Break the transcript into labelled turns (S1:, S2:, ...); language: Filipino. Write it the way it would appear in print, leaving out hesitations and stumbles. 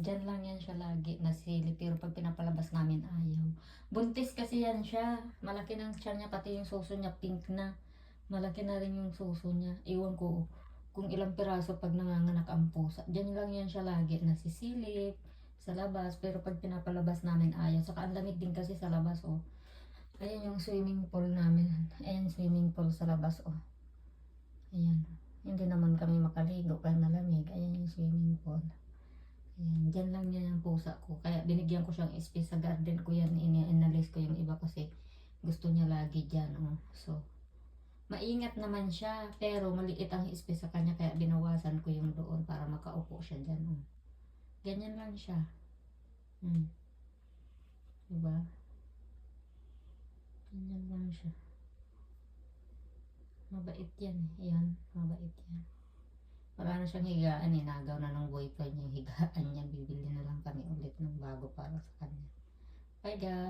S1: Diyan lang yan siya lagi nasilip, pero pag pinapalabas namin ayaw. Buntis kasi yan siya. Malaki ng tiyan niya, pati yung suso niya pink na. Malaki na rin yung suso niya. Iwan ko kung ilang piraso pag nanganganak ang pusa. Diyan lang yan siya lagi nasisilip sa labas, pero pag pinapalabas namin ayaw. Saka ang lamig din kasi sa labas, oh. Ayan yung swimming pool namin. Ayan swimming pool sa labas, oh. Ayan. Hindi naman kami makaligo kaya malamig. Ayan yung swimming pool. Ayan, dyan lang yan ang pusa ko. Kaya binigyan ko siyang space sa garden ko yan. Inalis ko yung iba kasi gusto niya lagi dyan. Oh. So, maingat naman siya. Pero maliit ang space sa kanya. Kaya binawasan ko yung doon para makaupo siya dyan. Oh. Ganyan lang siya. Diba? Ganyan lang siya. Mabait yan. Ayan, mabait yan. Wala na siyang higaan, nagaw na ng boyfriend niya yung higaan niya. Bibili na lang kami ulit ng bago para sa kanya. Bye guys!